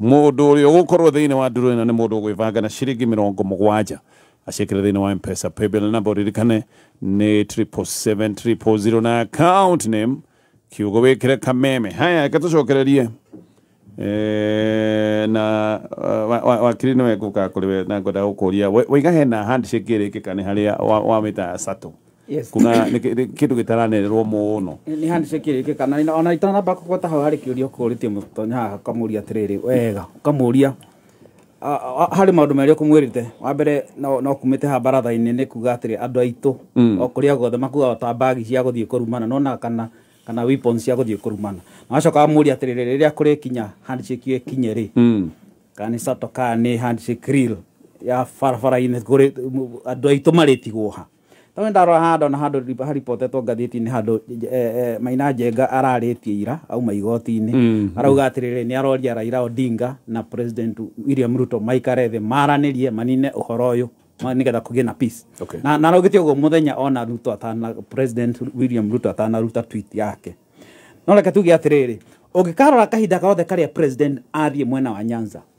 mundu uri ugukorwo thiini wa nduru ino ni mundu gwibanga na ciringi 70 acikire thiini wa M-Pesa paybill number ririkane ni 77700 na account name kiugo wikire kameme. Haya katucokererie na wakiri no ekuka kuriwe na ngoda gukuria wiga hena handshake iri kikane haria wa mita sato. Yes. Kuna kitu gitaranererwo muno ni handshake iri kikana ona itana ba kugota hau hari kiurio kuritie mutonya haha kamuria atiriri wega kamuria hari maundu meri kumwirite wa mbere no kumite ha baratha-ini ni kuga atiri andu aitu okuria gothe makuga ta bagi cia guthie kurumana nona kana weapons cia guthie kurumana na acoka amuria atiriri riria kuri kinya handshake kinye ri kana sato kana handshake real ya farafara-ini kuri andu aitu maritigwo ha tawe ndaro hando na hando haripotetwo ngathiti-ini hando Maina Njenga araritie ira auma igoti-ini arauga atiriri ni aroria Raila Odinga na President William Ruto maikare the maranirie manine uhoro uyu nigetha kugie na peace. Na araugite uguo muthenya ona Ruto atana President William Ruto atana ruta tweet yake no reke tuge atiriri ugikarora kahinda gothe karia president athie mwena wa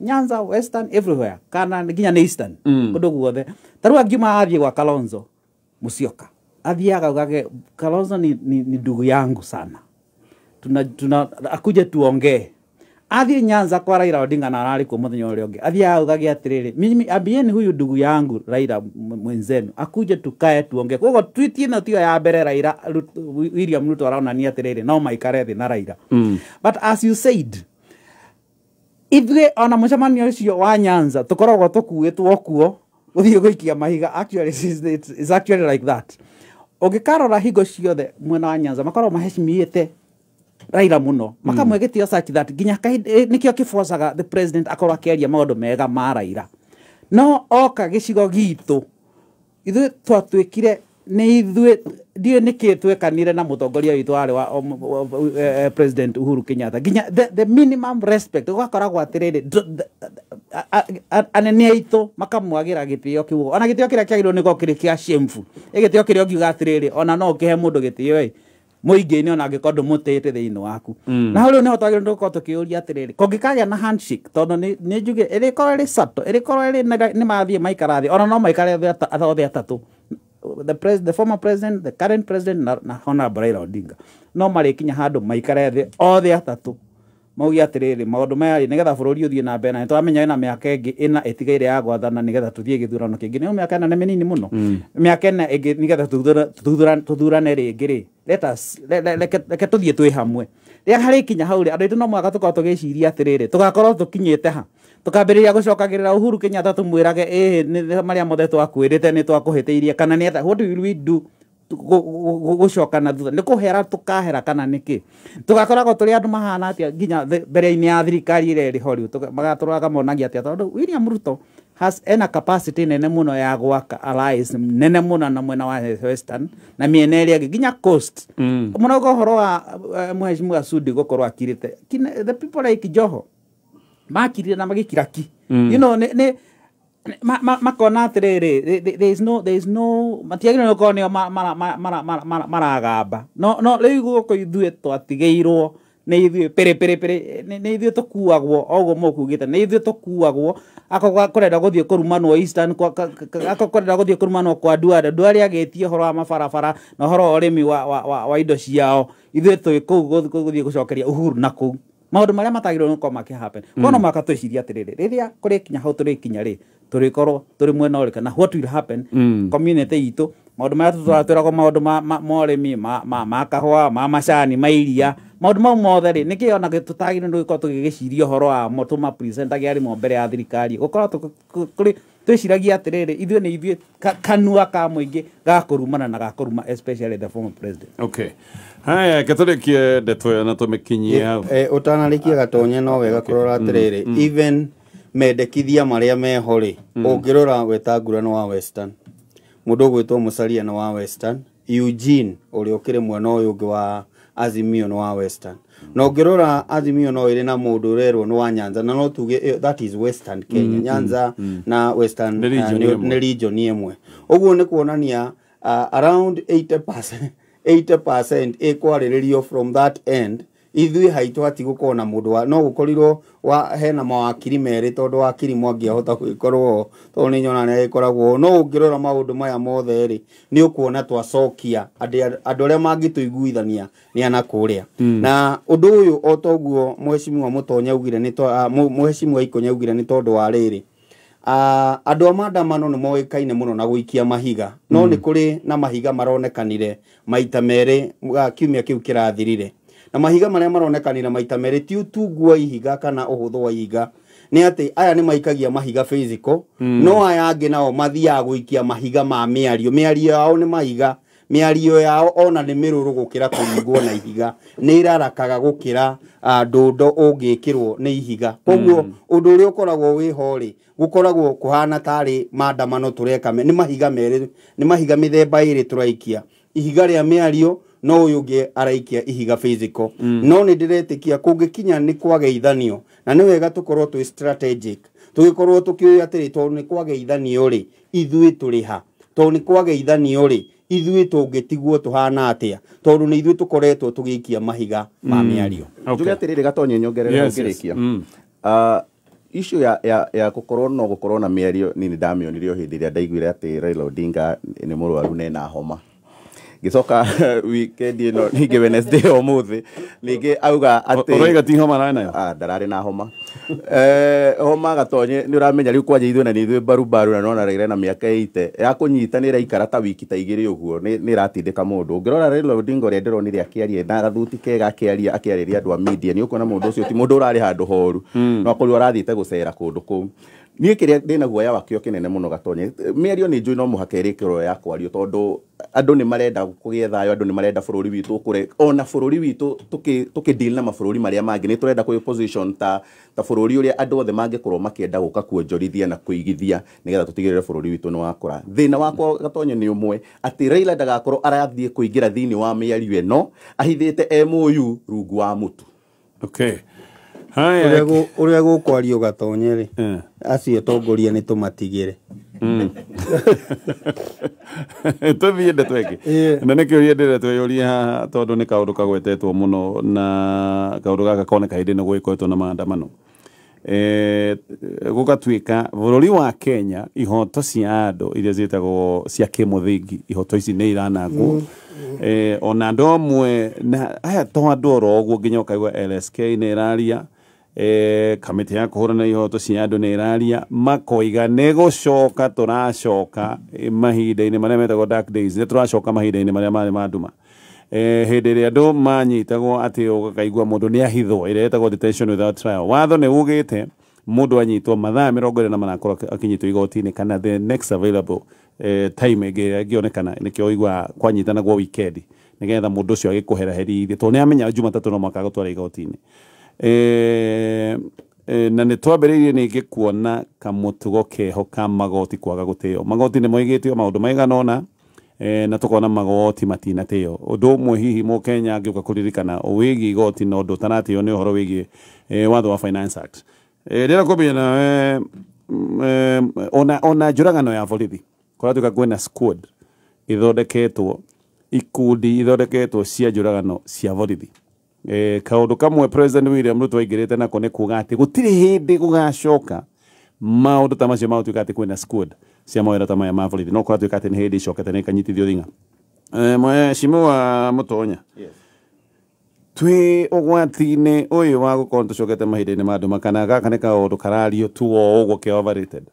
Nyanza Western everywhere kana nginya ni Eastern kundu guothe taru angiuma athie gwa Kalonzo Musyoka athiaga ugage Kalonzo ni ndugu yangu sana tuna akuje tuongee athie Nyanza kwa Raila Odinga na arari kwa muthenya ule onge athiaga ugage atiriri mimi abieni huyu ndugu yangu Raila mwenzenu akuje tukae tuongee kwa tweet ino tio ya mbere Raila William Ruto araona ni atiriri no maikare thi na Raila but as you said ithwe ona mucemanio ucio wa Nyanza tukoragwo tukuitwo kuo uthio guikia mahiga actually it's actually like that ugikarora higo ciothe mwena wa Nyanza makorwo maheshimiete Raila muno makamwegitio such that ginya nikio kiforcaga the president akorwo akiaria maundu mega ma Raila no oka gicigo gitu ithu twatwikire ni ithu dio niki twekanire na mutongoria witu wari wa President Uhuru Kenyatta ginya the minimum respect ugakoragwo atiriri anene aitu makamwagira gitio kiugo ona gitio kiria kiagirwo ni gokire kia shameful gitio kiria ngiuga atiriri ona no kihe mundu gitio muingi-ini ona angikorwo ndumutite thiini waku na hau riu niho twagirwo ndukorwo tukiuria atiriri kungikagia na handshake tondu ni njuge irikorwo ri sato irikorwo ri ni mathie maikarathi ona no maikare othe atatu the former president, the current president na Honorable Raila Odinga no marikinya handu maikare thi othe atatu maugi atiriri maundu maya nigetha bururi uthie na mbere na twamenya ina miaka ingi ina etigaire ya gwathana nigetha tuthie githurano kingi ni miaka ina menini muno miaka ina ingi nigetha tuthurane ringi ri let us leke tuthie twi hamwe ria hari kinya hau ri andu itu no mwaka tukorwo tugiciria atiriri tugakorwo tukinyite ha tukambiriria gucokagirira Uhuru Kenyatta tumwirage ni maria mothe twakwirite ni twakuhiteirie kana ni what will we do gucokana thutha ni kuhera tukahera kana niki tugakoragwo turi andu mahana atia ginya mbere-ini ya thirikari ire ri horiu magaturaga monagia atia tondu William Ruto has ena capacity nene muno ya gwaka allies nene muno na mwena wa Western na miena iria ginya coast muno gohoro wa Mheshimiwa Sudi gukorwo akirite the people like Joho makirire na magikiraki you know ne makona atiriri there is no matiagire no konio maragamba no riu guko ithue twatigeirwo ni ithue pere ni ithue tukuagwo ogo mokugite ni ithue tukuagwo akokorera guthie kurumanwo Eastern akokorera guthie kurumanwo kwa Duale agetie horo wa mabarabara na horo urimi wa indo ciao ithue guthie gucokeria Uhuru na kuu maundu maria matagirwo no koma ki happen kono maka twiciria atiriri riria kuri kinya hau turi kinya ri turikorwo turi mwena uri kana what will happen community itu maundu maria tutwatwiragwo maundu ma urimi ma kahua ma macani ma iria maundu mau mothe ri niki ona tutagirwo no giko tugigiciria horo wa motuma present agiari mo mbere ya thirikari gukorwo kuri twiciragia atiriri ithue ni ithue kanua ka muingi gakurumana na gakuruma especially the former president. Okay. Haya katolikie ndetwe na tumekinyia hau utanarikia gatonye no wega kurora atiriri even mendekithia maria meho ri ungirora wetangurano wa Western mundu gwitwo Musalia no wa Western Eugene uri ukire mwena uyu ungi wa Azimio no wa Western no ngirora Azimio no iri na mundu urerwo no wa Nyanza na no tuge that is Western Kenya Nyanza na Western ni region imwe uguo ni kuonania around 80% equality from that end ithuĩ haitũ hatigũkorwo na mũndũ wa no gũkorirwo hena mawakiri merĩ tondũ wakiri mwangi ahota gwĩkorwo tondũ nĩ nyona nĩ agĩkoragwo no ũngĩrora maũndũ maya mothe rĩ nĩ ũkuona twacokia andũ arĩa mangĩtũiguithania nĩ ana kũrĩa na ũndũ ũyũ o toguo mheshimiwa Mũtonyi augire nĩ mheshimiwa Ikonya augire nĩ tondũ wa rĩrĩ andũ a maandamano nĩ moĩkaine mũno na gũikia mahiga no nĩ kũrĩ na mahiga maronekanire maita merĩ kiumia kĩu kĩrathirire na mahiga marĩa maronekanire maita merĩ ti ũtungu wa ihiga kana ũhũthũ wa ihiga nĩ atĩ aya nĩ maikagia mahiga physical no aya angĩ nao mathiaga gũikia mahiga ma mĩario yao nĩ mahiga mĩario yao ona nĩ mĩrũrũ gũkĩra kũringwo na ihiga nĩ irarakaga gũkĩra ndũndo ũngĩkĩrwo nĩ ihiga koguo ũndũ ũrĩa ũkoragwo wĩho rĩ gũkoragwo kũhana tarĩ maandamano tũreka nĩ mahiga merĩ nĩ mahiga mĩthemba ĩrĩ tũraikia ihiga rĩa mĩario no ũyũ ũngĩ araikia ihiga physical no nĩ ndĩretĩkia kũngĩkinya nĩ kwageithanio na nĩ wega tũkorwo twĩ strategic tũgĩkorwo tũkĩoya atĩrĩ tondũ nĩ kwageithanio rĩ ithuĩ tũrĩ ha tondũ nĩ kwageithanio rĩ ithuĩ tũngĩtigwo tũhana atĩa tondũ nĩ ithuĩ tũkoretwo tũgĩikia mahiga ma mĩario njuge atĩrĩrĩ Gatonyi nyongerera ngĩrĩkia issue ya gũkorwo na mĩario nini ndamĩonire o hĩndĩ ĩrĩa ndaiguire atĩ Raila Odinga nĩ mũrwaru na ena homa gicoka weekend ino ningĩ Wednesday ũmũthĩ ningĩ auga atĩ Oiga ti homa arĩ nayo ndararĩ na homa homa Gatonyi nĩ ũramenya rĩu kwaje ithuĩ na nĩ ithuĩ barubaru na nona Raila na mĩaka 80 ya kũnyitanĩra ikara ta wiki ta igĩrĩ ũguo nĩ iratindĩka mũndũ ũngĩrora Raila Odinga ũrĩa ndĩronire akĩaria na gathuti kega akĩarĩria andũ a media nĩ ũkuona mũndũ ũcio ti mũndũ ũrarĩ handũ horu no akorwo arathiĩte gũcera kũndũ kũu niĩ kĩrĩa ndĩna guoya wakĩo kĩnene mũno Gatonyi mĩario nĩ njũĩ no mũhaka ĩrĩkĩrwo ya kwario tondũ andũ nĩ marenda kũgĩa thayũ andũ nĩ marenda bũrũri witũ ũkũre ona bũrũri witũ tũkĩdeal na mabũrũri marĩa mangĩ nĩ tũrenda kũĩ position ta bũrũri ũrĩa andũ othe mangĩkorwo makĩenda gũka kuonjorithia na kũigithia nĩgetha tũtigĩrĩre bũrũri witũ nĩ wakũra thĩna wakwa Gatonyi nĩ ũmwe atĩ Raila ndagakorwo arathiĩ kũingĩra thĩinĩ wa mĩario ĩno ahithĩte MOU rungu wa mũtu okay ũrĩa gũkwario Gatonyi rĩ acio tongoria nĩ tũmatigĩre tũthiĩ tweke na nĩ kĩũria ndĩrenda twĩyũrie haha tondũ nĩ kaũndũ kagwetetwo mũno na kaũndũ gaka koneka hĩndĩ nĩ gwĩkotwo na maandamano gũgatuĩka bũrũri wa Kenya ihoto cia andũ iria ciĩtagwo cia kĩmũthingi ihoto ici nĩ iranangwo ona andũ amwe aya to andũ oro ũguo nginya ũkaigua LSK nĩ ĩraria kamĩtĩ ya kũhũrana ihoto cia andũ nĩ ĩraria makoiga nĩ gũcoka tũracoka mahinda-inĩ marĩa metagwo dark days nĩ tũracoka mahinda-inĩ marĩa marĩ ma nduma hĩndĩ ĩrĩa andũ manyitagwo atĩ ũkaigua mũndũ nĩ ahithwo ĩrĩa ĩtagwo detention without trial watho nĩ ugĩte mũndũ anyitwo mathaa 20 akorwo akinyitwo igoti-inĩ kana the next available time ĩngĩonekana nĩkĩo igua kwanyitana gwa weekend nĩgetha mũndũ ũcio agĩkũheraheri tondũ nĩ amenya Jumatatũ no mũhaka gũtwara igoti-inĩ na nĩ twambĩrĩirie ningĩ kuona kamũtugo keho ka magoti kwaga gũtĩo magoti nĩ moigĩtio maũndũ maigana ũna na tukona magoti matinatĩo ũndũ ũmwe hihi Mũkenya angĩũka kũririkana wĩgiĩ igoti na ũndũ ũtaratĩo nĩ ũhoro wĩgiĩ watho wa Finance Act rĩrĩa kũmenya na ona njũragano ya borithi kũratuĩka kwĩna squad ithondeketwo ikundi ithondeketwo cia njũragano cia borithi kaũndũ kamwe President William Ruto aingĩrĩte nako nĩ kuuga atĩ gũtirĩ hĩndĩ gũgacoka maũndũ ta macio magũtuĩka atĩ kwĩna squad cia mawĩra ta maya ma borithi no kũratuĩka atĩ nĩ hĩndĩ icokete na ikanyitithio thing'a Mheshimiwa Mũtonya twĩ ũgwati-inĩ ũyũ wa gũkorwo tũcokete mahinda-inĩ ma nduma kana gaka nĩ kaũndũ karario tu o ũguo ke overrated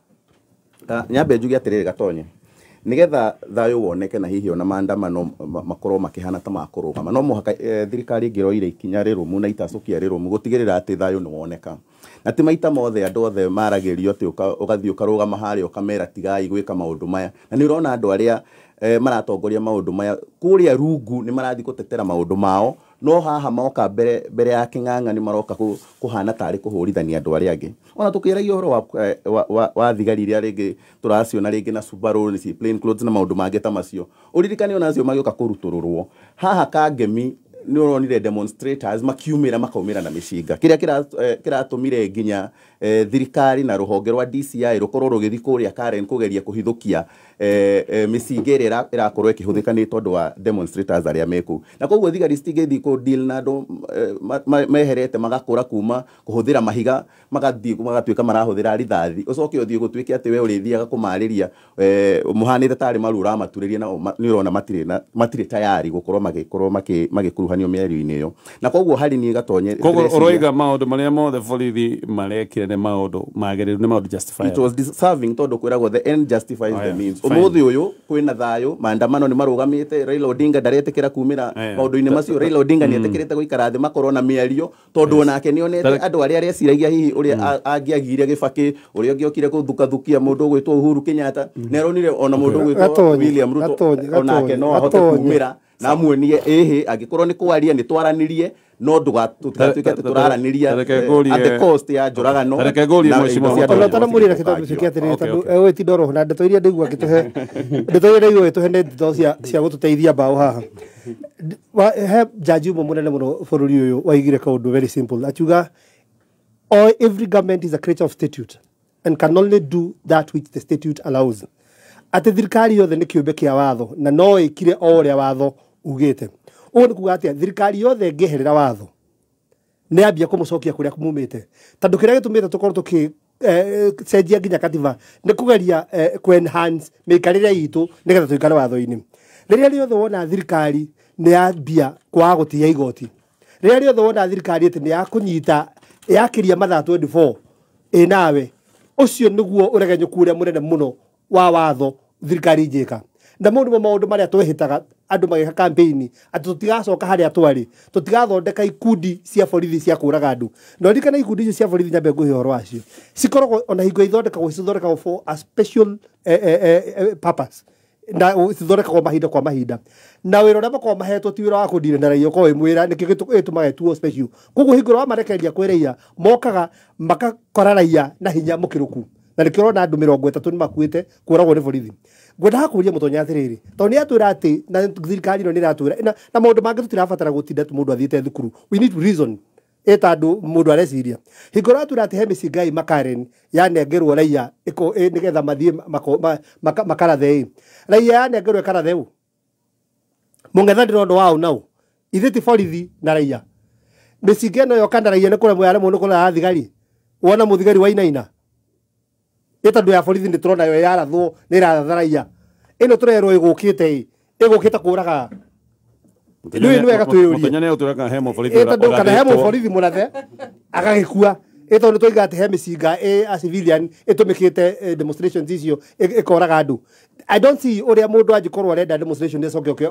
nyambe njuge atĩrĩrĩ Gatonyi nigetha thayũ woneke na hihi ona maandamano makorwo makĩhana ta makũrũgama no mũhaka thirikari ĩngĩroire ikinya rĩrũmu na itacũkia rĩrũmu gũtigĩrĩra atĩ thayũ nĩ woneka na ti maita mothe andũ othe maragĩrio atĩ ũgathiĩ ũkarũgama harĩa ũkamera tigai gwĩka maũndũ maya na nĩ ũrona andũ arĩa maratongoria maũndũ maya kũrĩa rungu nĩ marathiĩ gũtetera maũndũ mao no haha moka mbere ya kĩng'ang'a nĩ maroka kũhana tarĩ kũhũrithania andũ arĩa angĩ ona tũkĩaragia ũhoro wa thigari iria rĩngĩ tũraciona rĩngĩ na Subaru nĩ plain clothes na maũndũ mangĩ ta macio ũririkane ona acio magĩũka kũrutũrũrwo haha Kangemi nĩ ũronire demonstrators makiumĩra makaumĩra na mĩcinga kĩrĩa kĩratũmire nginya thirikari na ruhonge rwa DCI rukorwo rugithi kuria Karen kugeria kuhithukia micinga ĩrĩa irakorwo ĩkĩhũthĩka nĩ tondũ wa demonstrators arĩa meku na koguo thigari citigĩthiĩ ku deal na andũ meherete magakũra kuma kũhũthĩra mahiga magatuĩka marahũthĩra rithathi ũcoke ũthiĩ gũtuĩke atĩ we ũrĩthiaga kũmarĩria mũhanĩte tarĩ maru ũramaturĩria na nĩ ũrona matirĩ tayari gũkorwo magĩkuruhanio mĩario-inĩ ĩyo na koguo harĩ niĩ gatonye koguo ũroiga maũndũ marĩa mothe borithi marekire nĩ maũndũ magĩrĩru nĩ maũndũ justified it was deserving tondũ kwĩragwo the end justifies the means umuthi uyu kwina thayo maandamano ni marugamite Raila Odinga ndaretekera kumira maundu-ini macio Raila Odinga ni etekerete guikara thi makorwo na miario tondu onake ni onete andu aria areciragia hihi uria angiagire Gibaki uria angiokire kuthukathukia mundu gwitwo Uhuru Kenyatta ni aronire ona mundu gwitwo William Ruto onake no ahote kumira na muonie ehe angikorwo ni kwaria ni twaranirie no tugatuika turaraniria at the cost ya njoragano ona tana muri na kitu cikiatirire tondu we ti ndoro na ndeto iria ndigua gituhe ne ndeto cia gututeithia bao haha he jaji munene muno bururi uyu waigire kaundu very simple achuga every government is a creature of statute and can only do that which the statute allows ati thirikari yothe ni kiumbe kia watho na no ikire o uria watho ugite uguo ni kuga atia thirikari yothe ngeherera watho nĩ ambia kũmũcokia kũrĩa kumumĩte tondũ kĩrĩa gĩtũmĩte tũkorwo tũkĩcenjia nginya katiba nĩ kũgeria kũ-enhance mĩikarĩre itũ nĩgetha tũikare watho-inĩ rĩrĩa rĩothe wona thirikari nĩ yambia kwaga gũtia igoti rĩrĩa rĩothe wona thirikari atĩ nĩ yakũnyita yakĩria mathaa 24 nawe ũcio nĩguo ũregenyũku ũrĩa mũnene mũno wa watho thirikari njĩka na mũndũ maũndũ marĩa twĩhĩtaga andũ magĩka campaign atĩ tũtigacoka harĩa twarĩ tũtigathondeka ikundi cia borithi cia kũraga andũ no ndikana ikundi icio cia borithi nyambe ngũhe ũhoro wacio cikoragwo ona hingo ithondekagwo for a special purpose na cithondekagwo mahinda kwa mahinda na wĩra ũrĩa makoragwo mahetwo ti wĩra wa kũndire na raia ũkorwo wĩ mwĩra nĩkĩo gĩtũmaga ĩtuo special koguo hingo wa marekereria kwĩ raia mokaga makakora raia na hinya mũkĩrũku na nĩkĩo ũrona andũ 30 nĩ makuĩte kũragwo nĩ borithi ngwenda kũria mũtonya atĩrĩrĩ tondũ nĩ atwĩra atĩ na thirikari ĩno nĩ ĩratwĩra na maũndũ mangĩ tũtirabatara gũtinda mũndũ athiĩte thukuru we need to reason eta andũ mũndũ areciria hingo ratwĩra atĩ he mĩcinga Makaren yanengerwo raia nĩgetha mathiĩ makarathe raia yanengerwo ĩkarathe mũng'ethanĩro wao nao ithe ti borithi na raia mĩcinga ĩno yoka na raia nĩ kũremwo yaremwo nĩ kũrera thigari wona mũthigari wainaina ĩtandũ ya borithi nĩ tũrona yo yarathwo nĩ ĩratha raia ĩno tũrerwo ĩgũkĩte kũraga nĩ wega twĩyũrie kana he mũborithi mũrathe agagĩkua ĩtondũ nĩ tũiga atĩ he mĩcinga a civilian ĩtũmĩkĩte demonstrations icio ĩkoraga andũ I don't see ũrĩa mũndũ angĩkorwo arenda demonstration acoke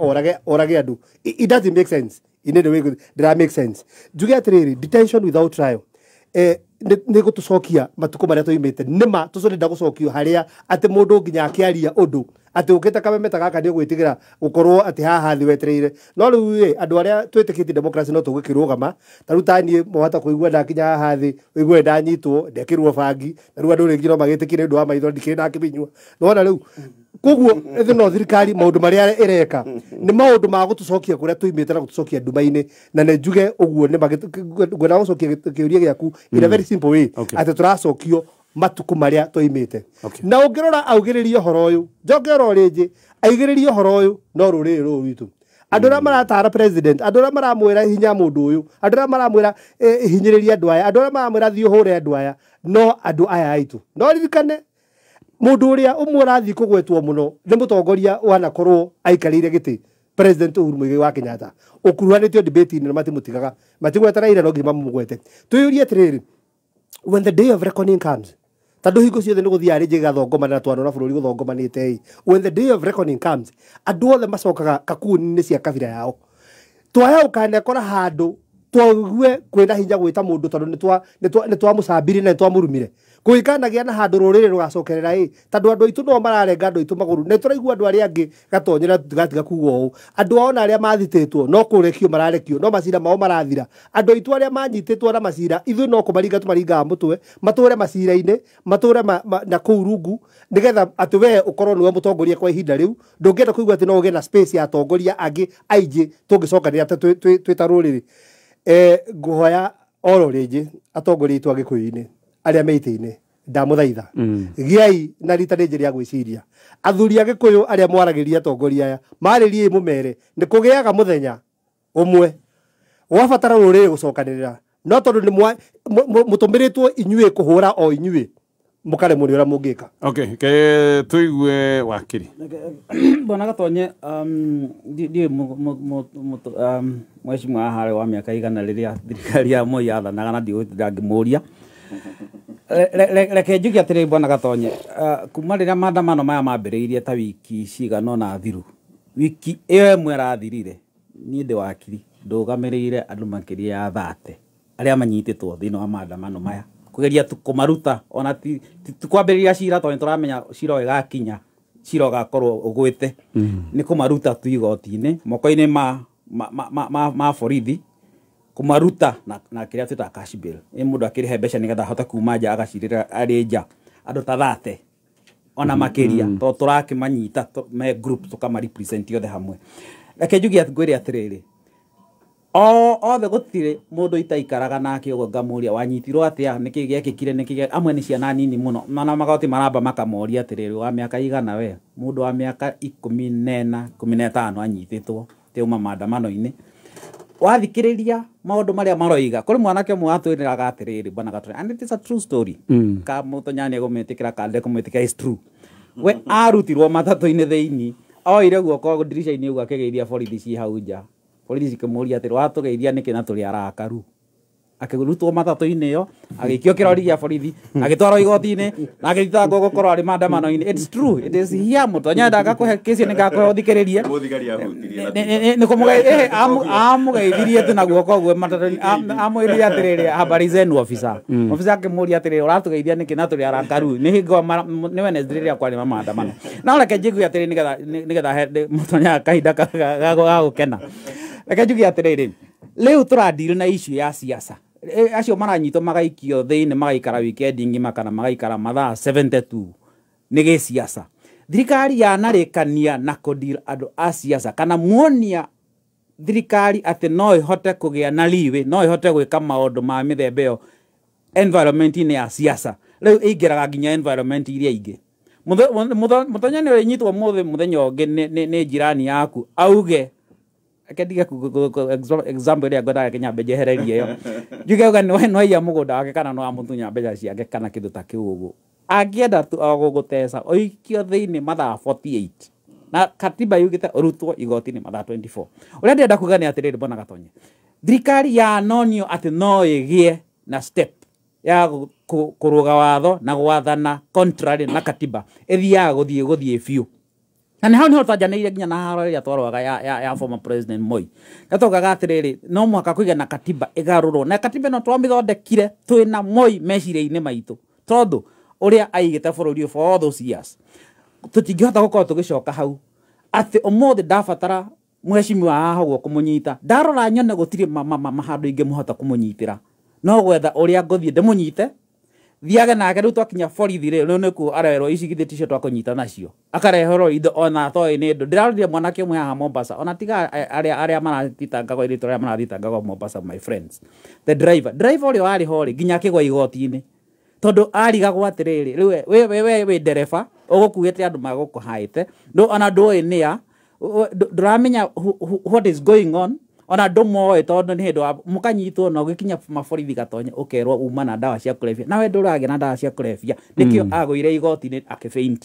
orage andũ it doesn't make sense in any way that make sense njuge atĩrĩrĩ detention without trial nĩ gũtũcokia matukũ marĩa tũimĩte nĩma tũconenda gũcokio harĩa atĩ mũndũ nginya akĩaria ũndũ atĩ ũkĩte kamemeta gaka nĩ ũgwĩtigĩra gũkorwo atĩ haha thĩ wetereire no rĩu andũ arĩa twĩtĩkĩtie democracy no tũgĩkĩrũgama ta rĩu taniĩ mwahota kũigua ndakinya haha thĩ ũigue ndanyitwo ndekĩrwo bangi na rĩu andũ rĩngĩ no magĩtĩkire ũndũ wa maitho ndikĩrĩ na kĩmĩnyua nona rĩu koguo ĩthĩ no thirikari maũndũ marĩa ĩreka nĩ maũndũ ma gũtũcokia kũrĩa tũimĩte na gũtũcokia nduma-inĩ na nĩ njuge ũguo nĩ ngwenda gũcokia kĩũria gĩaku in a very simple way atĩ tũracokio matuku marĩa tũimĩte na ũngĩrora augĩrĩrie ũhoro ũyũ njoke oro rĩngĩ aigĩrĩrie ũhoro ũyũ no rũrĩrĩ rũrũ rwitũ andũ arĩa maratara president andũ arĩa maramwĩra hinya mũndũ ũyũ andũ arĩa maramwĩra hinyĩrĩria andũ aya andũ arĩa maramwĩra thiĩ ũhũre andũ aya no andũ aya aitũ no ririkane mũndũ ũrĩa ũmwe ũrathiĩ kũgwetwo mũno nĩ mũtongoria wanakorwo aikarĩire gĩtĩ president Uhuru Muigai wa Kenyatta ũkuruhanĩtio debate-inĩ na matimũtigaga matigweta Raila no nginya mamũgwete twĩyũrie atĩrĩrĩ when the day of reckoning comes tandũ hingo ciothe nĩ gũthiaga rĩngĩ gathongomana na twanona bũrũri gũthongomanĩte when the day of reckoning comes andũ othe macokaga kakuni-inĩ cia kabira yao twaya ũkanekora handũ twague kwĩna hinya gwĩta mũndũ tondũ nĩ twamũcambire na nĩ twamũrumire kũikanagia na handũ rũrĩrĩ rũgacokerera tondũ andũ aitũ no mararenga andũ aitũ magũrũ nĩ tũraigua andũ arĩa angĩ gatonyera tugatiga kuga ũũ andũ ao na arĩa mathitĩtwo no kũrekio mararekio no macira mao marathira andũ aitũ arĩa manyitĩtwo na macira ithuĩ no kũmaringa tũmaringaga mũtwe matũre macira-inĩ matũre na kũu rungu nĩgetha atĩ we ũkorwo nĩwe mũtongoria kwa ihinda rĩu ndũngĩenda kũigua atĩ no ũgĩe na space ya atongoria angĩ aingĩ tũngĩcokanĩra twĩ ta rũrĩrĩ ngũhoya oro rĩngĩ atongoria aitũ a Gĩkũyũ-inĩ aria me ite-ini ndamuthaitha giai na rita rä njä rä a gwä ciria athuri a gä kå yå arä a mwaragä ria atongoria aya marä rie må mere nä kå gä aga må thenya å mwe wabatara rå rä rä gå cokanä rä ra no tondå må tå mä rä two inyuä kå hå ra o inyuä må karemwo nä å rä a må ngä ka okay ke tuigue wakiri Bwana Gatonye ndiä mheshimiwa harä wa mä aka igana rä rä a thirikari ya Moi yathanaga na ndangä må ria reke njuge atä rä Bwana Gatonye kuma rä rä a maandamano maya mambä rä irie ta wiki cigana na thiru wiki ä yo ĩmwe ĩrathirire niĩ ndĩ wakiri ndũgamĩrĩire andũ makĩria ya 30 arĩa manyitĩtwo thĩinĩ wa maandamano maya kũgeria kũmaruta ona kwambĩrĩria cira tondũ nĩtũramenya cira ũyũ ĩgakinya cira ũgakorwo ũgwĩte nĩ kũmaruta tu igoti-inĩ moko-inĩ ma borithi kũmaruta na kĩrĩa twĩtaga cash bail mũndũ akĩrĩhe mbeca nĩgetha ahote kuma nja agacirĩra arĩ nja andũ ta 30 ona makĩria tondũ tũrakĩmanyita me group tũkamarepresent othe hamwe reke njuge ngwĩre atĩrĩrĩ othe gũtirĩ mũndũ itaikaraga nake ũguo ngamũria wanyitirwo atĩa nĩkĩ gĩekĩkire nĩkĩ amwe nĩ ciana nini mũno na magoti maramba makamoria atĩrĩrĩ wa mĩaka igana we mũndũ wa mĩaka 14 15 anyitĩtwo teuma maandamano-inĩ wathikĩrĩria maũndũ marĩa maroiga kũrĩ mwanake ũmwe watwĩrĩraga atĩrĩrĩ Bwana Gatonye and it is a true story ka mũtonyani egũmĩtĩkĩra ka ndekũmĩtĩkĩra is true we arutirwo matatũ-inĩ thĩinĩ oire guoko ndirisha-inĩ ũguo akĩgeithia borithi ci hau nja borithi cikĩmũria atĩ watũgeithia nĩkĩ na tũrĩ arakaru akĩrutwo matatũ-inĩ ĩyo agĩikio kĩrori gĩa borithi agĩtwarwo igoti-inĩ na agĩthitangwo gũkorwo arĩ maandamano-inĩ it's true it is here Mũtonye ndangakũhe kĩcio nĩngakũhe ũthikĩrĩrie nĩ kũmũgeithia amũgeithirie tu na guoko ũguo matatũ-inĩ amwĩrire atĩrĩrĩ habari zenu officer akĩmũria atĩrĩrĩ ũratũgeithia nĩkĩ na tũrĩ arakaru nĩ hingo nĩ Wednesday rĩrĩa kwarĩ maandamano no reke njigue atĩrĩrĩ nĩgetha he Mũtonye kahinda ga gũkena reke njuge atĩrĩrĩ rĩu tũradeal na issue ya siasa acio maranyitwo magaikio thĩinĩ magaikara weekend ngima kana magaikara mathaa 72 nĩ gĩ siasa thirikari yanarĩkania na kũdeal andũ a siasa kana muonia thirikari atĩ no ĩhote kũgĩa na riwe no ĩhote gwĩka maũndũ ma mĩthemba ĩyo environment-inĩ ya siasa rĩu ĩingĩraga nginya environment iria ingĩ Mũtonye nĩ ũnyitwo mũthenya ũngĩ nĩ njirani yaku auge akendiga example ĩrĩa ngwendaga Kĩnyambe njehererie ĩyo njuge uga no iya mũgũnda wake kana no amũtunya mbeca ciake kana kĩndũ ta kĩu ũguo angĩenda tu gũgũteca oikio thĩinĩ mathaa 48 na katiba yugĩte ũrutwo igoti-inĩ mathaa 24 ũrĩa ndĩrenda kuga nĩ atĩrĩrĩ Bwana Gatonye thirikari yanonio atĩ no ĩgĩe na step ya kũrũga watho na gwathana contrary na katiba ĩthiaga gũthiĩ biũ na nĩ hau nĩho twanjanĩire nginya na haro ĩrĩa twarũaga ya former president Moi gatũgaga atĩrĩrĩ no mũhaka kũgĩa na katiba ĩgarũrwo na katiba ĩno twamĩthondekire twĩna Moi meciria-inĩ maitũ tondũ ũrĩa aigĩte bũrũri for all those years tũtingĩhota gũkorwo tũgĩcoka hau atĩ ũmũthĩ ndabatara mheshimiwa haha ũguo kũmũnyita ndarora nyone gũtirĩ handũ ingĩmũhota kũmũnyitĩra no gwetha ũrĩa ngũthiĩ ndĩmũnyite thiage nake rĩu twakinya borithi rĩu nĩkuo arerwo ici githĩ ticio twakũnyita nacio akareherwo indo ona atoĩ nĩ ndũ ndĩrarorire mwanake ũmwe haha Mombasa ona tiga arĩa marathitangagwo irĩtwa arĩa marathitangagwo Mombasa my friends the driver ũrĩa warĩ ho rĩ nginya akĩgwa igoti-inĩ tondũ arigagwo atĩrĩrĩ rĩu wĩ ndereba ũgũkuĩte andũ magũkũhaĩte ona ndũĩ nĩa ndũramenya what is going on ona ndũmoĩ tondũ nĩ hĩndĩ mũkanyitwo na ũgĩkinya maborithi Gatonye ũkerwo uma na ndawa cia kũrebia nawe ndũragĩa na ndawa cia kũrebia nĩkĩo agũire igoti-inĩ akĩfaint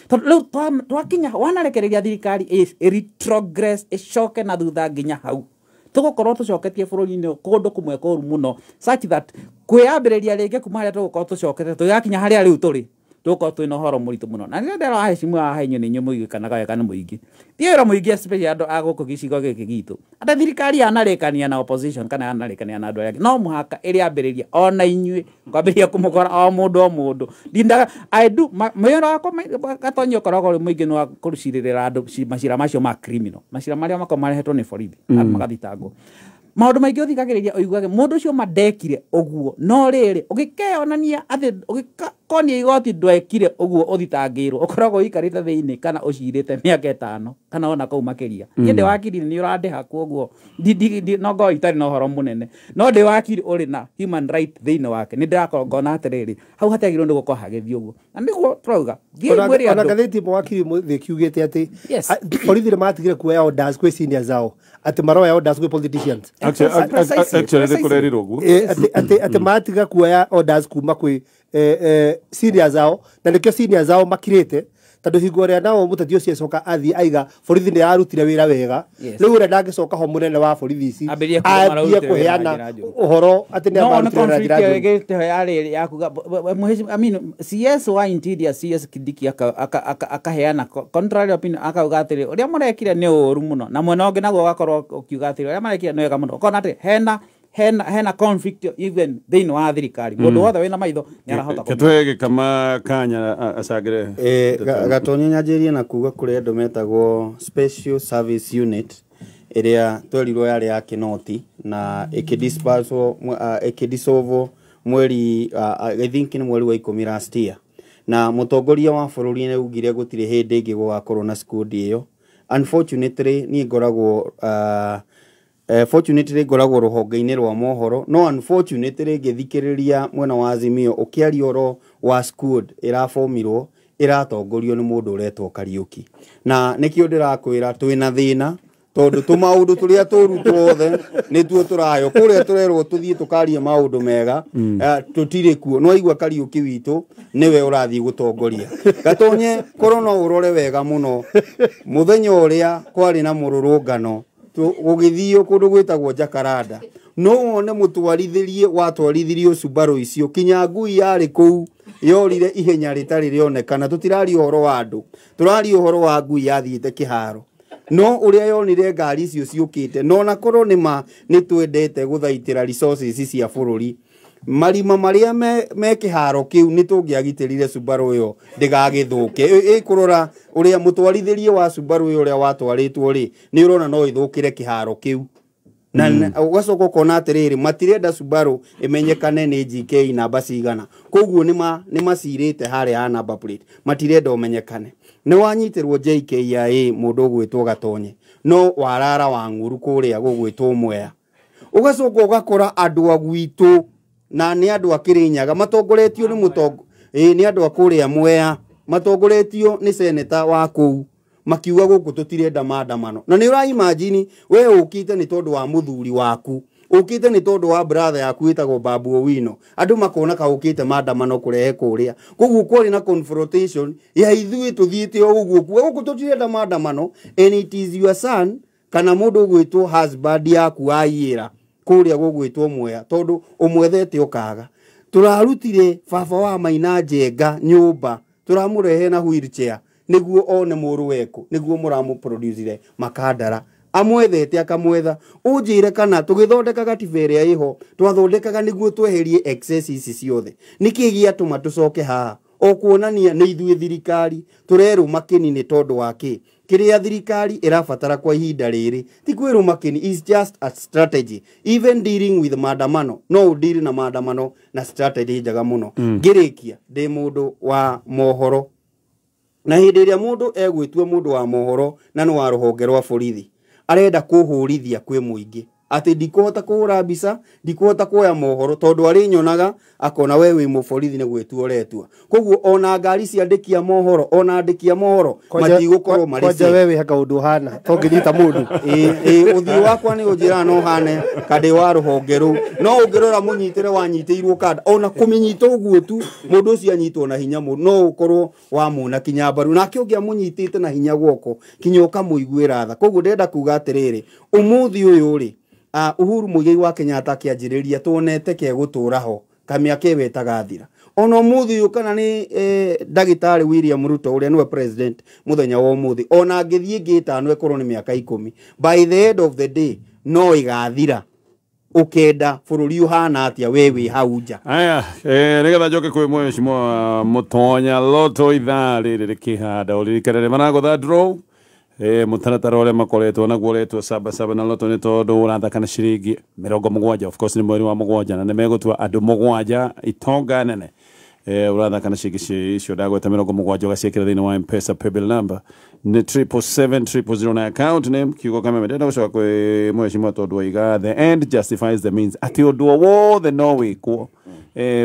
tondũ rĩu twakinya wanarekereria thirikari retrogress ĩcoke na thutha nginya hau tũgũkorwo tũcoketie bũrũri-inĩ kũndũ kũmwe kũũru mũno such that kwĩyambĩrĩria rĩngĩ kuma harĩa tũgũkorwo tũcokete tũgakinya harĩa rĩu tũrĩ tũgũkorwo twĩna ũhoro mũritũ mũno na rĩrĩa ndĩrona hecimu haha inyuĩ nĩ inyuĩ mũiguĩkanaga wega nĩ mũingĩ ti wĩra mũingĩ especially andũ a gũkũ gĩcigo gĩkĩ gitũ atĩ thirikari yanarĩkania na opposition kana yanarĩkania na andũ arĩa no mũhaka ĩrĩambĩrĩria ona inyuĩ kwambĩrĩria kũmũkora o mũndũ ndindaga wĩra wakwa Gatonye ũkoragwo ũrĩ mũingĩ nĩ wa kũrucirĩrĩra andũ macira macio ma criminal macira marĩa makoragwo marehetwo nĩ borithi magathitangwo maũndũ maingĩ ũthikagĩrĩria ũiguage mũndũ ũcio mandekire ũguo no rĩrĩ ũgĩkeyonania atĩ konia igoti ndwekire uguo uthitangirwo ukoragwo ikarite thiini kana ucirite miaka 5 kana ona kau makiria ndi wakiri ni urandiha koguo no go itari no horo munene no ndi wakiri uri na human right thiini wake ni ndirakorwo ngona atiriri hau hatiagirwo ndi gukorwo hagithii uguo na niguo turauga ona gatheti mwakiri muthi kiugite ati borithi ni matigire kuoya orders kwi seniors zao ati maroya orders kwi politicians actually ni kurerirwo guo ati matiga kuoya orders kuma kwi seniors zao na nikio seniors zao makirite tondu hingo ria nao muteti ucio coka athi aiga borithi ni arutire wira wega riu ria ndangicoka ho munene wa borithi ici ambie kuheana uhoro ati ni amarutire na njira njuru gite yari yakuga I mean CS wa interior CS Kidiki akaheana contrary opinion akauga atiri uria murekire ni uru muno na mwena ungi naguo gakorwo ukiuga atiri uria marekire ni wega muno ukona atiri hena conflict even thiini wa thirikari mundu wothe wina maitho ni arahota ketwege kama kanya acagire gatonye nyanjirie na kuga kuri andu metagwo special service unit iria twerirwo yari ya Kinoti na ikidissolve mweri I think ni mweri wa 10 last year na mutongoria wa bururi ni ugire gutire hindi ingi gugakorwo na squad iyo unfortunately ni ngoragwo fortunately ngoragwo ruhonge-ini rwa mohoro no unfortunately ngithikiriria mwena wa Azimio ukiaria oro wa squad irafomirwo iratongorio ni mundu uretwo Kariuki na nikio ndirakwira twina thina tondu tumaundu turia turutwo othe nituo turayo kuria turerwo tuthie tukaria maundu mega tutire kuo no igwa Kariuki witu niwe urathie gutongoria gatonye korona urore wega muno muthenya uria kwari na mururungano gugithio kundu gwitagwo Jakaranda no one mutwarithirie watwarithirio Subaru icio kinya ngui yari kuu yorire ihenya ritari rionekana tutirari uhoro wa andu turari uhoro wa ngui yathiite kiharo no uria yonire ngari icio ciukite no na korwo ni twendete guthaitira resources cia bururi marima maria me kiharo kiu ni tungiagitirire Subaru yo ndigagithuke kurora uria mutwarithirie wa Subaru yo uria watwaritwo ri ni urona no ithukire kiharo kiu na ugacoka kona atiriri matirenda Subaru imenyekane ni GK namba cigana koguo ni macirite haria ha number plate matirenda umenyekane ni wanyitirwo JKIA mundu gwitwo Gatonye no warara wa nguru kuria gugwitwo Mwea ugacoka ugakora andu agwitu na ni andu akirinyaga matongoretio ni ni andu akuria Mwea matongoretio ni seneta wa kuu makiuga guku tutirenda maandamano na ni ura imagine we ukite ni tondu wa muthuri waku ukite ni tondu wa brother yaku witagwo Babu Owino andu makona ka ukite maandamano kurehe kuria koguo kwari na confrontation ya ithui tuthiite uguo guku tutirenda maandamano and it is your son kana mundu gwitwo husband yaku ayira kuria gugwitwo Mwea tondu umwethete ukaga turarutire baba wa Maina Njenga nyumba turamurehe na wheelchair niguo one muru weku niguo muramu produce makandara amwethete akamwetha unjire kana tugithondeka gatiberia iho twathondekaga niguo tweherie excess ici ciothe nikigia tuma tucoke haha okuonania ni ithuĩ thirikari tureru makini ni tondu wake kiria thirikari irabatara kwa ihinda riri ti kwiru makini is just a strategy even dealing with maandamano no deal na maandamano na strategy njaga muno ngirikia ndi mundu wa mohoro na hindi iria mundu egwitwe mundu wa mohoro na no wa ruhonge rwa borithi arenda kuhurithia kwi muingi ati ndikuhota kuhura mbica ndikuhota kuoya mohoro tondu ari nyonaga akona we wi muborithi ni gwitua uretua koguo ona ngari ciandikia mohoro ona andikia mohoro matigukorwo mari kwaja wewe haka undu hana tonginyita mundu uthio wakwa ni unjira no hane kande wa ruhonge ru no ungirora munyitire wanyitiirwo kada ona kuminyita uguo tu mundu ucio anyitwo na hinya mundu no ukorwo wa muna kinya mbaru nake ungia munyitite na hinya gwoko kinyoka muiguira tha koguo ndenda kuga atiriri umuthi uyu ri Uhuru Muigai wa Kenyatta akianjiriria tuonete ke gutura ho kamia ke wetagathira ono muthi ukana ni Dagitari William Ruto uria niwe president muthenya wa umuthi ona ngithie ngitano ekorwo ni miaka 10 by the end of the day no igathira ukenda bururi uhana atia wewe hauja aya nigetha njoke kwi mweshimwa Mutonya Loto ithaa riri rikihanda uririkane managutha draw mutaratara uria makoretwo naguo uretwo saba na Loto ni tondu urathakana ciringi 70 of course ni mweri wa 7 na ni megutua andu 7 itonga nene urathaka na ciĩngĩ icio ndagweta 70 ũgaciĩkĩra thĩinĩ wa M-Pesa paybill number nĩ 77700 na account name kiugo kameme ndenda gũcoka kwĩ mheshimiwa tondũ oiga the end justifies the means atĩ ũndũ o wothe no wĩkwo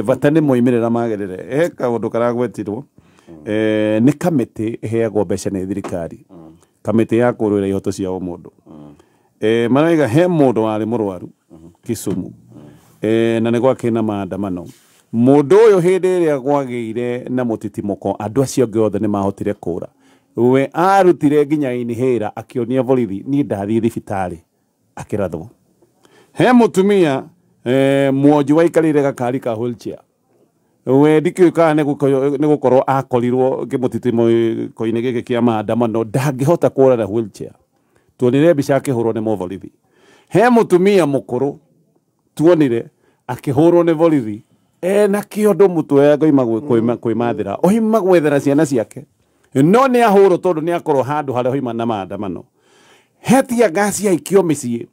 bata nĩ moimĩrĩra magerere kaũndũ karagwetirwo nĩ kamĩtĩ ĩheagwo mbeca nĩ thirikari kamĩtĩ ya kũrũĩra ihoto cia o mũndũ maraiga he mũndũ warĩ mũrwaru Kisumu na nĩ gwakĩna maandamano mũndũ ũyũ hĩndĩ ĩrĩa gwagĩire na mũtitimũko andũ acio othe nĩ mahotire kũra we arutire nginya inhĩra akĩonia borithi niĩ ndathiĩ thibitarĩ akĩrathwo he mũtumia mwonju waikarĩire gakari ka wheelchair we ndikĩũĩ kana nĩ gũkorwo akorirwo kĩmũtitimũko-inĩ gĩkĩ kĩa maandamano ndangĩhota kũra na wheelchair tuonire mbica akĩhũrwo nĩ borithi he mũtumia mũkũrũ tuonire akĩhũrwo nĩ borithi na kĩondo mũtwe ngoima kwĩmathĩra oima gwethera ciana ciake no nĩ ahũrwo tondũ nĩ akorwo handũ harĩa hoima na maandamano hetia gasi aikio mĩciĩ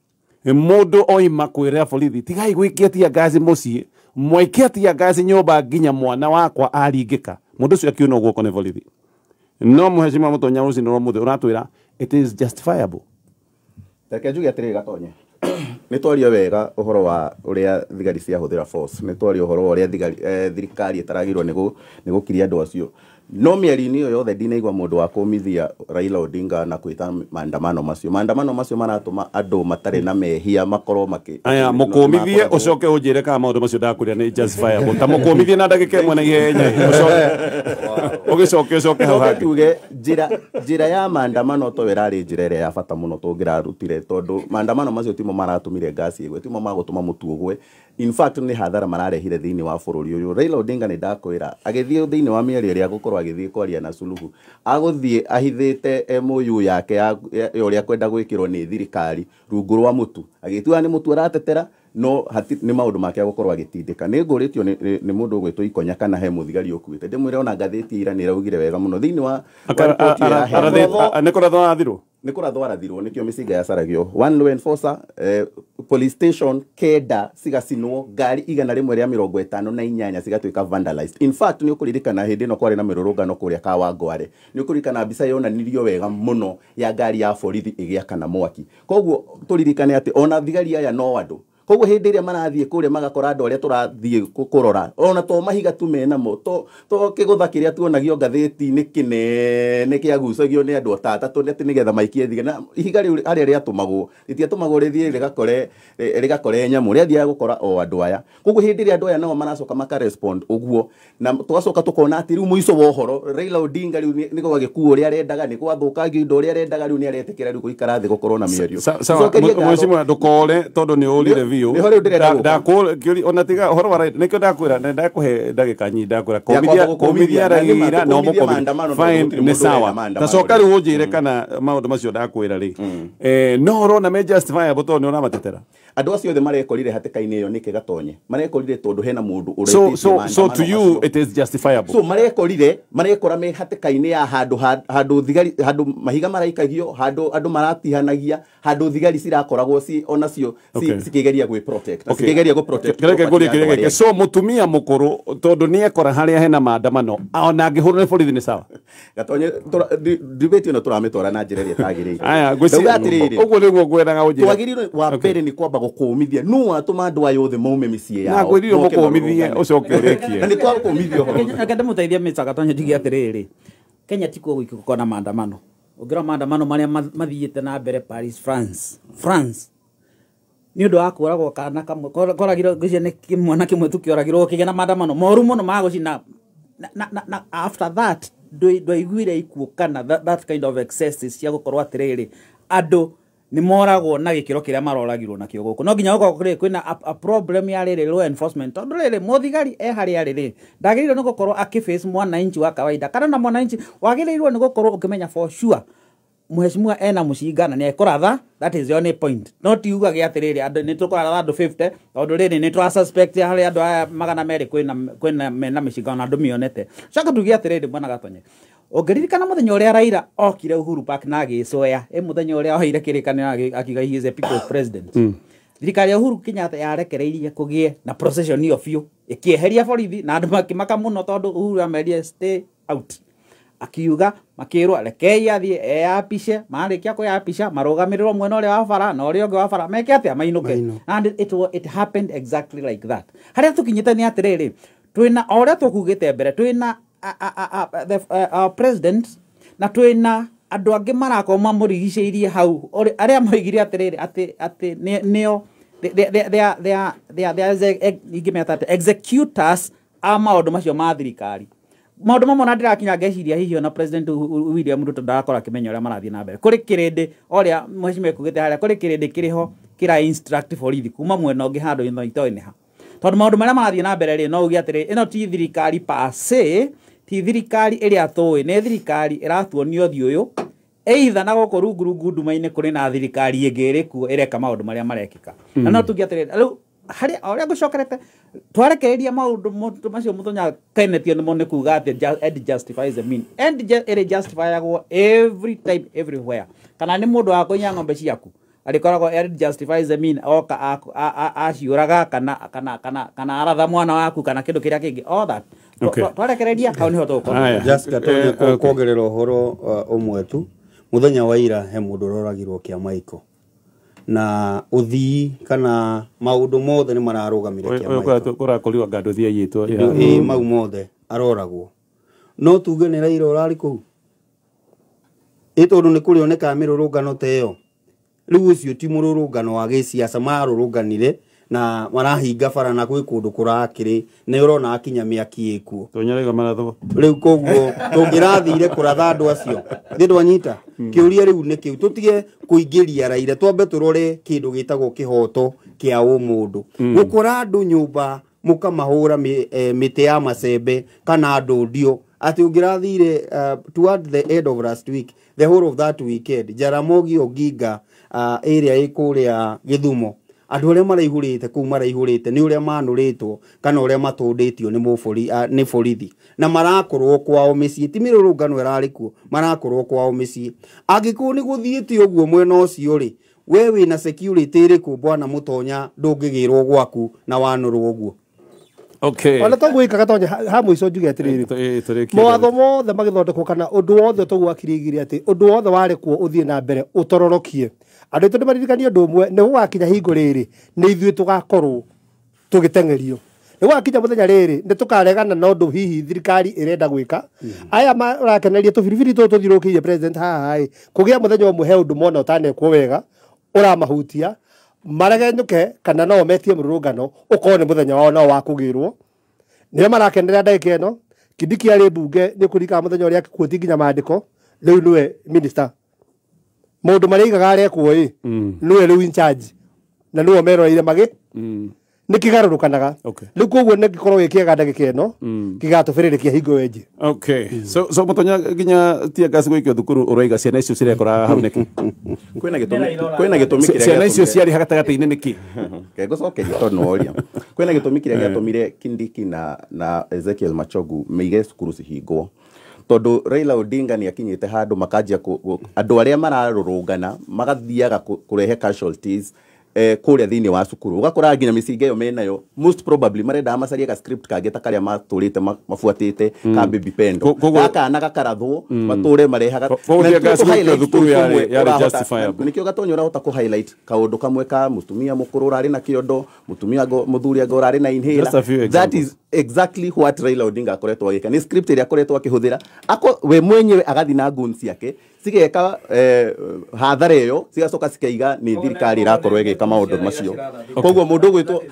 mũndũ oima kwĩra borithi tigai gwĩkia tia gasi mũciĩ mwaikia tia gasi nyũmba nginya mwana wakwa aringĩka mũndũ ũcio akiuna guoko nĩ borithi no mheshimiwa Mũtonya rũcinĩ rwa mũthĩ ũratwĩra it is justifiable reke njuge atĩrĩ Gatonye nĩ twaria wega ũhoro wa ũrĩa thigari ciahũthĩra force nĩ twaria ũhoro wa ũrĩa thirikari ĩtaragĩrwo nĩ gũkiria andũ acio no mĩario-inĩ ĩyo yothe ndinaigua mũndũ wa kũmithia Raila Odinga na kwĩta maandamano macio maratũma andũ matarĩ na mehia makorwo aya mũkũmithie ũcoke ũnjĩre kana maũndũ macio ndakwĩra nĩ justifiable ta mũkũmithie na ndagĩka ĩmwe na ihenya ũgĩcoke hau hangĩ tuge njĩra ya maandamano to ĩrarĩ njĩra ĩrĩa ya bata mũno tũngĩrarutire tondũ maandamano macio timo maratũmire ngasi ĩgwe timo magũtũma mũtu ũgwe in fact nĩ hathara mararehire thĩinĩ wa bũrũri ũyũ Raila Odinga nĩ ndakwĩra agĩthiĩ thĩinĩ wa mĩario ĩrĩa gũkorwo agĩthiĩ kwaria na Suluhu agũthiĩ ahithĩte MOU yake ya ũrĩa kwenda gwĩkĩrwo nĩ thirikari rungu rwa mũtu agĩtua nĩ mũtu aratetera no nĩ maũndũ make gũkorwo agĩtindĩka nĩ ngũrĩtio nĩ mũndũ ũgwĩtwo Ikonya kana he mũthigari ũkuĩte ndĩmwĩre ona ngathĩti ira nĩ iraugire wega mũno thĩinĩ wa nĩ kũrathwo arathirwo nĩ kũrathwo arathirwo nĩkĩo mĩcinga yacaragio one law enforcer police station kenda cigacinwo ngari 158 cigatuĩka vandalized in fact nĩ ũkũririkana hĩndĩ ĩno kwarĩ na mĩrũrũngano kũrĩa Kawangware nĩ ũkũririkana mbica yonanirio wega mũno ya ngari ya borithi ĩgĩakana mwaki koguo tũririkane atĩ ona thigari aya no andũ koguo hĩndĩ ĩrĩa marathiĩ kũrĩa magakora andũ arĩa tũrathiĩ kũrora ona to mahiga tu menamo to kĩgũtha kĩrĩa tuonagio ngathĩti-inĩ kĩnene kĩagucagio nĩ andũ atatũ atĩ nĩgetha maikie thige na ihiga rĩu harĩa rĩatũmagwo rĩtiatũmagwo rĩthiĩ rĩgakore nyamũ rĩathiaga gũkora o andũ aya koguo hĩndĩ ĩrĩa andũ aya nao maracoka makarespond ũguo na tũgacoka tũkona atĩ rĩu mũico wa ũhoro Raila Odinga rĩu nĩ gwagĩkuo ũrĩa arendaga nĩ gwathũkangio indo ũrĩa arendaga rĩu nĩ aretĩkĩra rĩu gũikara thĩ gũkorwo na mĩario mheshimiwa ndũkore tondũ nĩ ũrire ona tiga horo wa nikio ndakwira ndakũhe ndagĩka nyingi ndakwira kũmithia Raila no fine nĩ sawa tacoka rĩu ũnjĩre kana maũndũ macio ndakwĩra rĩ no ũrona me justifiable tondũ nĩ ũramatetera andũ acio othe marekorire hatĩka-inĩ ĩyo nĩkĩ Gatonye marekorire tondũ hena mũndũ ũrĩtĩtie so to you it is justifiable so marekora me hatĩka-inĩ ya handũ thigari handũ mahiga maraikagio handũ andũ maratihanagia handũ thigari cirakoragwo onacio cikĩgeria gwĩ protect cikĩgeria gũ protect kĩreke so mũtumia mũkũrũ tondũ nĩ ekora harĩa hena maandamano ona angĩhũrwo nĩ borithi nĩ sawa Gatonye debate ĩno tũramĩtwara na njĩra ĩrĩa ĩtagĩrĩire aya ngwĩciria ũguo nĩguo ngwendaga ũnjĩre twagĩrĩirwo wa mbere nĩ kwamba gũkũmithia nũ atũma andũ aya othe maume mĩciĩ yao na ngwĩrĩirwo mũkũmithie ũcoke ũrĩkie na nĩ twakũmithia ũhoro reke ndĩmũteithie Mr. Gatonye njuge atĩrĩrĩ Kenya ti kuo gũikũkwo na maandamano ũngĩrora maandamano marĩa mathiĩte na mbere Paris France nĩ ũndũ wa kũragwo kana kamwe koragirwo ngĩcia nĩ kĩmwana kĩmwe tu kĩoragirwo kĩgĩa na maandamano moru mũno ma gũcina na after that ndwaiguire ikuũ kana that kind of excesses cia gũkorwo atĩrĩrĩ andũ nĩ moragwo na gĩkĩro kĩrĩa maroragirwo nakĩo gũkũ no nginya gũkorwo kwĩna a problem ya rĩrĩ law enforcement tondũ rĩrĩ mũthigari harĩa rĩrĩ ndagĩrĩirwo nĩ gũkorwo akĩface mwananchi wa kawaida kana na mwananchi wagĩrĩirwo nĩ gũkorwo ũkĩmenya for sure mheshimiwa ena mũcinga na nĩ ekũratha that is the only point no tiugage atĩrĩrĩ andũ nĩ tũkũratha andũ 50 tondũ rĩrĩ nĩ twa suspect harĩ andũ aya 200 kwĩna mena mĩcinga na andũ mĩonete coka tuge atĩrĩrĩ mwana Gatonye ũngĩririkana mũthenya ũrĩa Raila okire Uhuru Park na agĩcoya mũthenya ũrĩa oire kĩrĩkanĩro akiuga he is a people's president thirikari ya Uhuru Kenyatta yarekereirie kugie na procession iyo biũ ikieheria borithi na andu makimaka muno tondu Uhuru ameria stay out akiuga makirwo rekei athie eapishe marikia kuyapisha marugamirirwo mwena uria wa bara na uria ungi wa bara meke atia mainuke and it happened exactly like that haria tukinyite ni atiriri twina oria tukugite mbere twina our president na twina andu angi marakoma murigiceirie hau aria moigire atiriri ati nio they are executors a maundu macio ma thirikari maundu mamwe na ndirakinya ngeciria hihi na president William Ruto ndakora kimenya uria marathie na mbere kuri kirindi oria mheshimiwa kugite haria kuri kirindi kiriho kira instruct borithi kuma mwena ungi handu ino itoine ha tondu maundu maria marathie na mbere ri no ugi atiri ino ti thirikari per se ti thirikari iria tui ne thirikari iratuonio thi uyu either na goko rungu nduma-ini kuri na thirikari ingiri kuo ireka maundu maria marekika na no tugi atiri riu hari oria gucokerete twarekereria maundu macio mutonya tenetio ni mone kuga ati end justifies the mean end it justifiagwo every time everywhere kana ni mundu wa kunya ng'ombe ciaku alikoragwo end justifies the mean oka aciuraga kana aratha mwana waku kana kindu kiria kingi all that twarekereria hau niho tukora just gatonye kuongerera uhoro umwe tu muthenya wa ira he mundu roragirwo kia maiko na uthii kana maundu mothe ni mararugamire kia maiko kurakoriwa ngando thia yitwo mau mothe aroragwo no tuge ni Raila urari ku itondu ni kurioneka mirurungano teyo riu ucio ti mururungano wa giciaca marurunganire na marahinga bara na gwi kundu kurakiri ni urona akinya miaki ikuo tonyarega maratho riu koguo tungirathire kuratha andu acio ndindu anyita kiuria riu ni kiu tutige kuingiria Raila twambe turore kindu gitagwo kihoto kia umundu gukora andu nyumba mukamahura mite ya macembe kana andu ndio ati ungirathire toward the end of last week the whole of that weekend Jaramogi Oginga area ikuria Githumo andu aria maraihurite ku maraihurite ni uria manuritwo kana uria matunditio ni muburi ni borithi na marakorwo kwao micii ti mirurungano irari kuo marakorwo kwao micii angiku ni guthiite uguo mwena ucio ri we wina security riku bwana mutonya ndungigirwo gwaku na wanurwo uguo okay ona to gwikaga tonye ha muico njuge atiriri mawatho mothe magithondekwo kana undu wothe tugwakirigire ati undu wothe wari kuo uthie na mbere utororokie andu itu nimaririkania undu umwe ni gwakinya hingo riri ni ithuĩ tugakorwo tugitengerio ni gwakinya muthenya riri ni tukaregana na undu hihi thirikari irenda gwika aya marakeneria tubiribiri tuthirukirie president haha kugia muthenya umwe he undu mona utanekwo wega uramahutia maragenyuke kana no metie murungano ukone muthenya wao no wakugirwo ni marakeneria ndagika ino Kindiki ari bunge ni kurika muthenya uria kuoti nginya mandiko riu niwe minister mundu marigaga arekwo niwe riu in charge na niwe meroire magi ni kigarurukanaga riu koguo ni gikorwo gikiega ndagika ino gigatubiririkia hingo wenji okay so mutonya nginya tia gas gwikio thukuru uroiga ciana icio cirekora hau neki kwina gitumi kiria ciana icio ciari hagatagati-ini niki kegucokeria tondu noria kwina gitumi kiria giatumire Kindiki na Ezekiel Machogu meige cukuru cihingwo tondu Raila Odinga ni akinyite handu makanjia andu aria mararurungana magathiaga kurehe casualties kuria thini wa cukuru ugakora nginya micinga iyo menayo most probably marenda macarie ka script kangeta karia maturite mafuatite ka baby pendo kana gakarathwo mature marehaga thukuru yari justifiable nikio gatonyo urahota ku highlight kaundu kamwe ka mutumia mukuru urari na kiondo mutumia muthuri agorari na inhaler that is exactly what Raila Odinga akoretwo agika ni script iria akoretwo akihuthira we mwenyewe agathi na guns yake sigeka hathara iyo cigacoka cikaiga ni thirikari irakorwo igika maundu macio koguo mundu gwitwo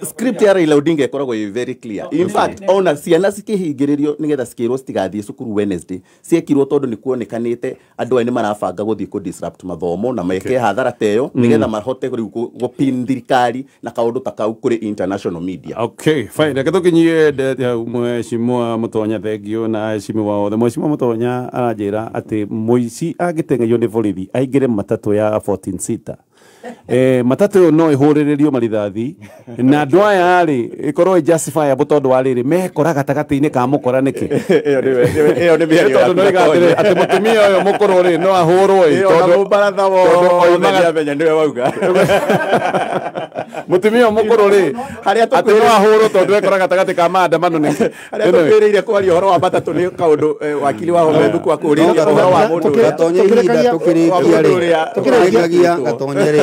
script ya Raila Odinga ikoragwo very clear in fact ona ciana cikihingiririo nigetha cikirwo citigathie cukuru Wednesday ciekirwo tondu ni kuonekanite andu ene marabanga guthie ku disrupt mathomo na meke hathara teyo nigetha mahote gupin thirikari na kaundu takau kuri international media okay fine reke tukinyie mheshimiwa Mutonya thengio na mheshimiwa othe mheshimiwa Mutonya aranjira ati muici agitengerio ni borithi aingire matatu ya 14 seater matatu no ihurirerio marithathi na andu aya rĩ ikorwo justifiable tondu wa rĩrĩ mekora gatagati-inĩ ka mũkora nĩkĩ iyo nĩ mĩario tondu no igatĩrĩ atĩ mũtumia ũyũ mũkũrũ rĩ no ahũrwo tondu baratha wothe nĩamenya nĩwe wauga mũtumia ũyũ mũkũrũ rĩ harĩa atĩ no ahũrwo tondu ekora gatagati ka maandamano nĩkĩ harĩa tũkwĩrĩire kwaria ũhoro wa matatũ nĩ kaũndũ wakili wa Homethuk akũrĩria ũhoro wa mũndũ gatonye ihinda tukirikia gatonye ri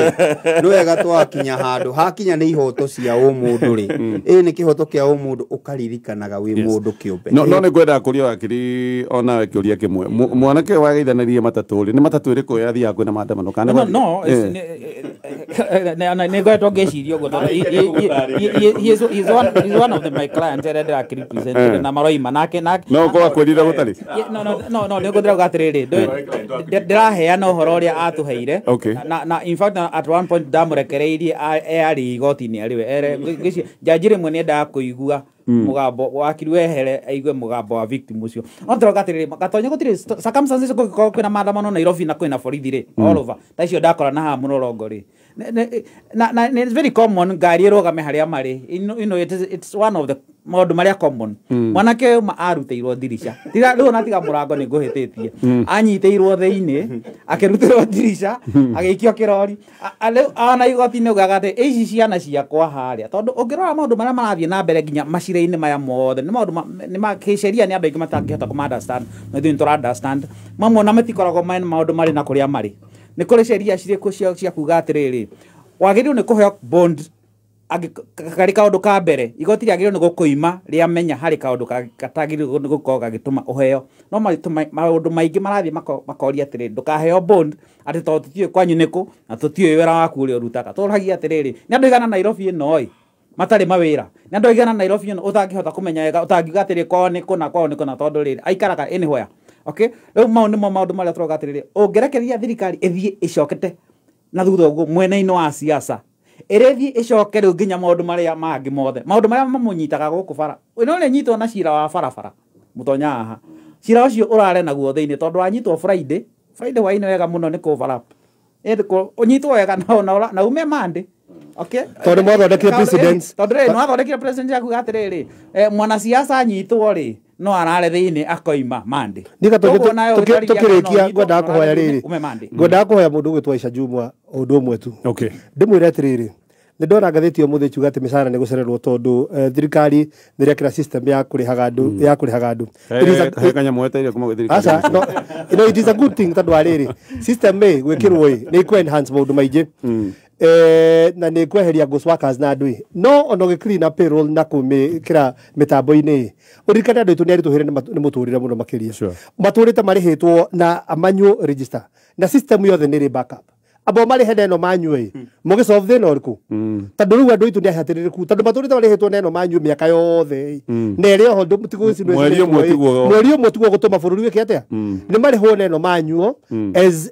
nĩ wega twakinya handu hakinya nĩ ihoto cia ũmũndũ ri nĩ kĩhoto kĩa ũmũndũ ũkaririkanaga wĩ mũndũ kĩũmbe no nĩ ngwenda kũria wakiri ona kĩũria kĩmwe mwanake wageithanarie matatũ rĩ nĩ matatũ ĩrĩkũ yathiaga kwĩna maandamano kana no nĩ ngoretwo ngĩciria ũguo tondũ he's one of my clients that represent na maroima nake no ũkorwo akwĩrire gũtarĩ no nĩ ngũthira gatirĩrĩ ndĩraheana ũhoro ũrĩa atũheire na in fact at one point ndamũrekereirie arĩ igoti-inĩ arĩwe jaji rĩmwe nĩ endaga kũigua mugambo wakiri wehere aigue mugambo wa victim ucio ontro gatirĩrĩ gatonye gũtirĩ circumstances gũkorwo kwĩna maandamano Nairobi na kwĩna borithi rĩ all over ta icio ndakora na haha mũrorongo rĩ na it's very common ngari ĩrũgame harĩa marĩ you know it's one of the maũndũ marĩa common mwanake arutĩirwo ndirisha rĩu natiga mũrango nĩ ngũhĩtĩtie anyitĩirwo thĩinĩ akĩrutĩrwo ndirisha agĩikio kĩrori ona igoti-inĩ ugaga atĩ ici ciana ciakwa harĩa tondũ ũngĩrora maũndũ marĩa marathiĩ na mbere nginya macira-inĩ maya mothe nĩ maũndũ kĩceria nĩ andũ aingĩ matangĩhota kũma-understand na ithuĩ nĩtũra-understand mamwe na matikoragwo mena maũndũ marĩ na kũrĩa marĩ nĩ kũrĩ ceria cirĩkũ cia kuga atĩrĩrĩ wagĩrĩirwo nĩ kũheo bond karĩ kaũndũ ka mbere igoti rĩagĩrĩirwo nĩ gũkũima rĩamenya harĩ kaũndũ katagĩrĩirwo nĩ gũkorwo gagĩtũma ũheo no maũndũ maingĩ marathiĩ makoria atĩrĩrĩ ndũkaheo bond atĩ tondũ tũtiũĩ kwanyu nĩkũ na tũtiũĩ wĩra waku ũrĩa ũrutaga tũragia atĩrĩrĩ nĩ andũ aigana Nairobi ĩno matarĩ mawĩra nĩ andũ aigana Nairobi ĩno ũtangĩhota kũmenya wega ũtangiuga atĩrĩrĩ kwao nĩ kũna tondũ rĩrĩ aikaraga anywhere okay rĩu mau nĩmo maũndũ marĩa tũroga atĩrĩrĩ ũngĩrekereria thirikari ĩthiĩ ĩcokete na thutha ũguo mwena-inĩ wa siasa ĩrĩthiĩ ĩcoke rĩu nginya maũndũ marĩa mangĩ mothe maũndũ marĩa mamũnyitaga gũkũ bara no nĩ nyitwo na cira wa barabara mũtonya haha cira ũcio ũrare naguo thĩinĩ tondũ wanyitwo Friday hwainĩ wega mũno nĩ cover up ũnyitwo wega na ume Monday okay tondũ mwathondekire president tondũ rĩ nĩwathondekire president yaku atĩrĩrĩ mwanasiasa anyitwo rĩ no arare thĩinĩ akoima Monday tũkĩrĩkia ngwendaga kũhoya rĩrĩ ngwendaga kũhoya mũndũ ũgwĩtwo Aisha Jumwa ũndũ ũmwe tu ndĩmwĩre atĩrĩrĩ nĩ ndona ngathĩti ũmũthĩ kiuga atĩ mĩcara nĩ gũcererwo tondũ thirikari nĩ ĩrekĩra system ya kũrĩhaga andũ it is a good thing tondũ wa rĩrĩ system gwĩkĩrwo nĩ ikũ-enhance maũndũ maingĩ na nĩ kweheria ghost workers na andũ no ona ũgĩ-clean up payroll na kũmĩkĩra mĩtambo-inĩ ũririkane andũ aitũ nĩ aritũhĩre nĩ mũtũrĩre mũno makĩria matũrĩte marĩhĩtwo na manual register na system yothe nĩ ĩrĩ backup abo marĩhe neno manyue mũgĩsolve thĩna ũrĩkũ tondũ rĩu andũ aitũ nĩ ahatĩrĩrĩku tondũ matũrĩte marĩhĩtwo neno manyue mĩaka yothe na ĩrĩ oho mweri ũmwe tiguo gũtũma bũrũri wĩke atĩa nĩ marĩhwo neno manyuo as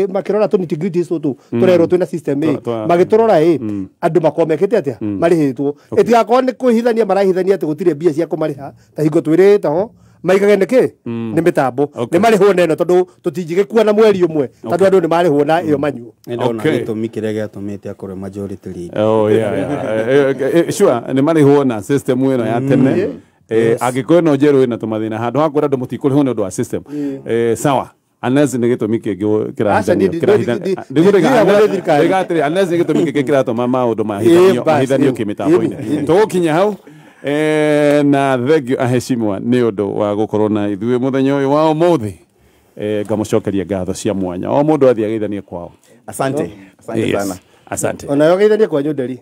makĩrora tũnitty-gritties tũtũ tũrerwo twĩna system magĩtũrora andũ makorwo mekĩte atĩa marĩhĩtwo ĩtigakorwo nĩ kwĩhithania marahithania atĩ gũtirĩ mbia cia kũmarĩha ta hingo twĩrĩte ho maigage nĩkĩ nĩ mĩtambo nĩ marĩhwo neno tondũ tũtingĩgĩkua na mweri ũmwe tondũ andũ nĩ marĩhwo na ĩyo manyuo ndona gĩtũmi kĩrĩa gĩatũmĩte akorwo majority leader sure nĩ marĩhwo na system ĩno ya tene angĩkorwo no njerũ ĩna tũmathĩna handũ ha kwĩra andũ mũtikũrĩhwo nĩ ũndũ wa system sawa unless nĩ gĩtũmi kĩngĩ kĩrahithanio unless nĩ gĩtũmi kĩngĩ kĩratũma maũndũ mahithanio kĩmĩtambo-inĩ tũgũkinya hau na thengio aheshimwa nĩ ũndũ wa gũkorwo na ithuĩ mũthenya ũyũ wa ũmũthĩ ngamũcokeria ngatho cia mwanya o mũndũ athiĩ ageithanie kwao asante sana asante onayo geithanie kwanyu nderi